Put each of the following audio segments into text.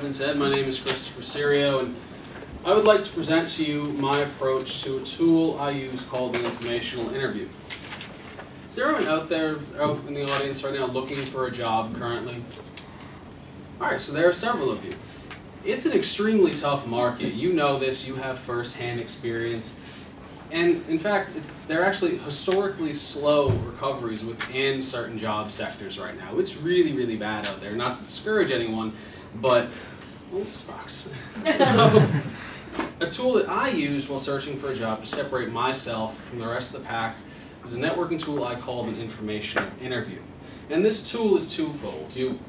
Ivan said, my name is Christopher Serio, and I would like to present to you my approach to a tool I use called the Informational Interview. Is there anyone out there, out in the audience right now, looking for a job currently? Alright, so there are several of you. It's an extremely tough market. You know this, you have first-hand experience. And in fact, there are actually historically slow recoveries within certain job sectors right now. It's really, really bad out there. Not to discourage anyone, but well, sucks. So, a tool that I use while searching for a job to separate myself from the rest of the pack is a networking tool I call an informational interview. And this tool is twofold. You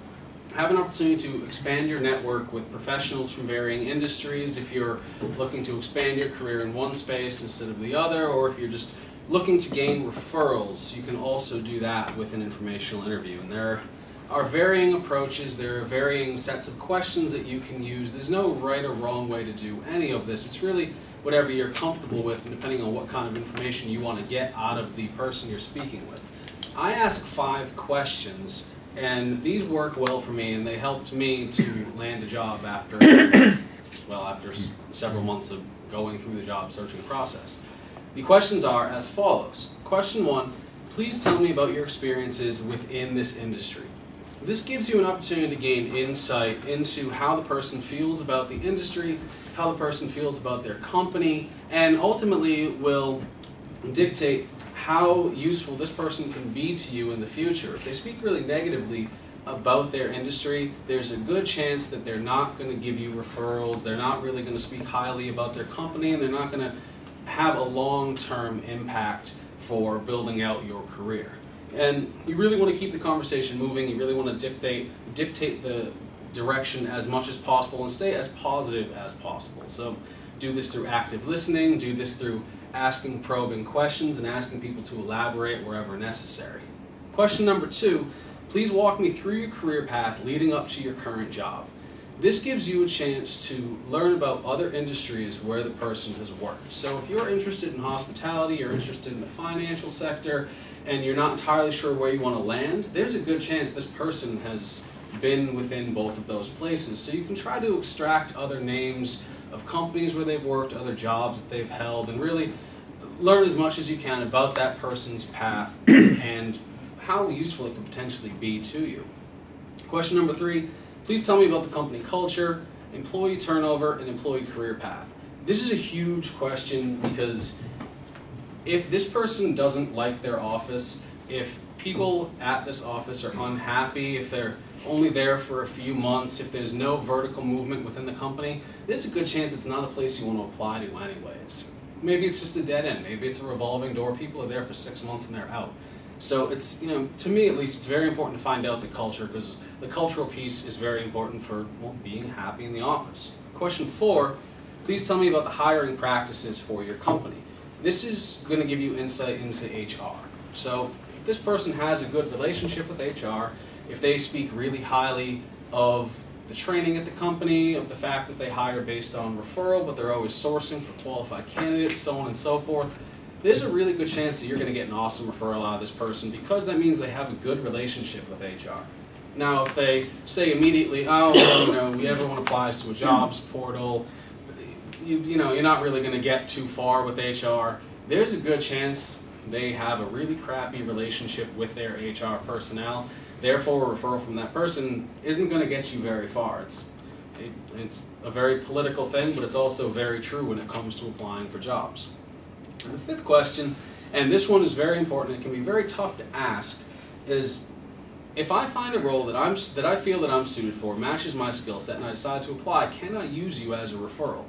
have an opportunity to expand your network with professionals from varying industries if you're looking to expand your career in one space instead of the other, or if you're just looking to gain referrals, you can also do that with an informational interview. And there are varying approaches, there are varying sets of questions that you can use. There's no right or wrong way to do any of this. It's really whatever you're comfortable with, and depending on what kind of information you want to get out of the person you're speaking with. I ask 5 questions, and these work well for me, and they helped me to land a job after, well, after several months of going through the job searching process. The questions are as follows. Question 1, please tell me about your experiences within this industry. This gives you an opportunity to gain insight into how the person feels about the industry, how the person feels about their company, and ultimately will dictate how useful this person can be to you in the future. If they speak really negatively about their industry, there's a good chance that they're not going to give you referrals, they're not really going to speak highly about their company, and they're not going to have a long-term impact for building out your career. And you really want to keep the conversation moving, you really want to dictate the direction as much as possible and stay as positive as possible. So do this through active listening, do this through asking probing questions and asking people to elaborate wherever necessary. Question number 2, please walk me through your career path leading up to your current job. This gives you a chance to learn about other industries where the person has worked. So if you're interested in hospitality, you're interested in the financial sector, and you're not entirely sure where you want to land, there's a good chance this person has been within both of those places. So you can try to extract other names of companies where they've worked, other jobs that they've held, and really learn as much as you can about that person's path and how useful it could potentially be to you. Question number 3, please tell me about the company culture, employee turnover, and employee career path. This is a huge question because if this person doesn't like their office, if people at this office are unhappy, if they're only there for a few months, if there's no vertical movement within the company, there's a good chance it's not a place you want to apply to anyway. Maybe it's just a dead end, maybe it's a revolving door, people are there for 6 months and they're out. So it's, to me at least, it's very important to find out the culture, because the cultural piece is very important for, well, being happy in the office. Question 4, please tell me about the hiring practices for your company. This is going to give you insight into HR. So if this person has a good relationship with HR, if they speak really highly of the training at the company, of the fact that they hire based on referral, but they're always sourcing for qualified candidates, so on and so forth, there's a really good chance that you're going to get an awesome referral out of this person, because that means they have a good relationship with HR. Now, if they say immediately, oh, well, everyone applies to a jobs portal, you're not really going to get too far with HR, there's a good chance they have a really crappy relationship with their HR personnel. Therefore, a referral from that person isn't going to get you very far. It's a very political thing, but it's also very true when it comes to applying for jobs. And the 5th question, and this one is very important, it can be very tough to ask, is if I find a role that I feel that I'm suited for, matches my skill set, and I decide to apply, can I use you as a referral?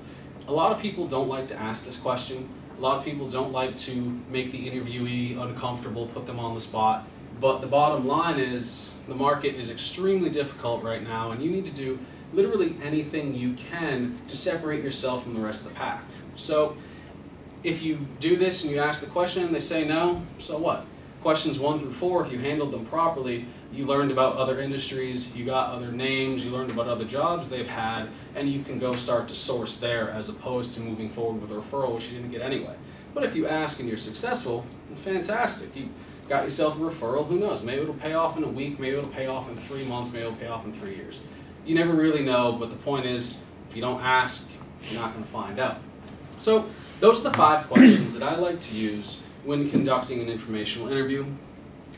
A lot of people don't like to ask this question. A lot of people don't like to make the interviewee uncomfortable, put them on the spot. But the bottom line is the market is extremely difficult right now, and you need to do literally anything you can to separate yourself from the rest of the pack. So if you do this and you ask the question and they say no, so what? Questions 1 through 4, if you handled them properly, you learned about other industries, you got other names, you learned about other jobs they've had, and you can go start to source there as opposed to moving forward with a referral, which you didn't get anyway. But if you ask and you're successful, fantastic. You got yourself a referral, who knows? Maybe it'll pay off in a week, maybe it'll pay off in 3 months, maybe it'll pay off in 3 years. you never really know, but the point is, if you don't ask, you're not going to find out. So those are the 5 questions that I like to use when conducting an informational interview.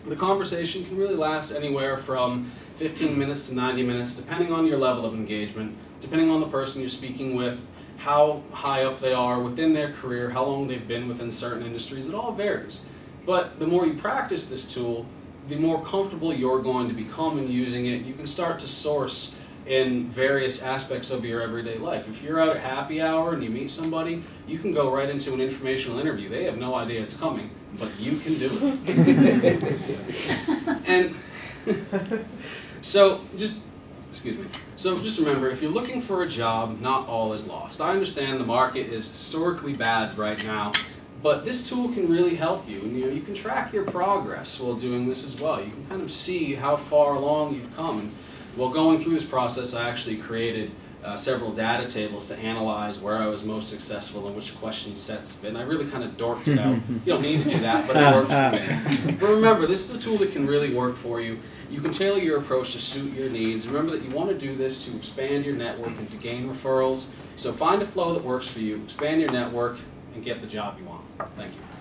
The conversation can really last anywhere from 15 minutes to 90 minutes, depending on your level of engagement, depending on the person you're speaking with, how high up they are within their career, how long they've been within certain industries. It all varies. But the more you practice this tool, the more comfortable you're going to become in using it. You can start to source in various aspects of your everyday life. If you're out at happy hour and you meet somebody, you can go right into an informational interview. They have no idea it's coming, but you can do it. And so just remember, if you're looking for a job, not all is lost. I understand the market is historically bad right now, but this tool can really help you. And you can track your progress while doing this as well. You can kind of see how far along you've come. And while going through this process, I actually created several data tables to analyze where I was most successful and which question sets fit. And I really kind of dorked it out. You don't need to do that, but it worked for me. But remember, this is a tool that can really work for you. You can tailor your approach to suit your needs. Remember that you want to do this to expand your network and to gain referrals. So find a flow that works for you, expand your network, and get the job you want. Thank you.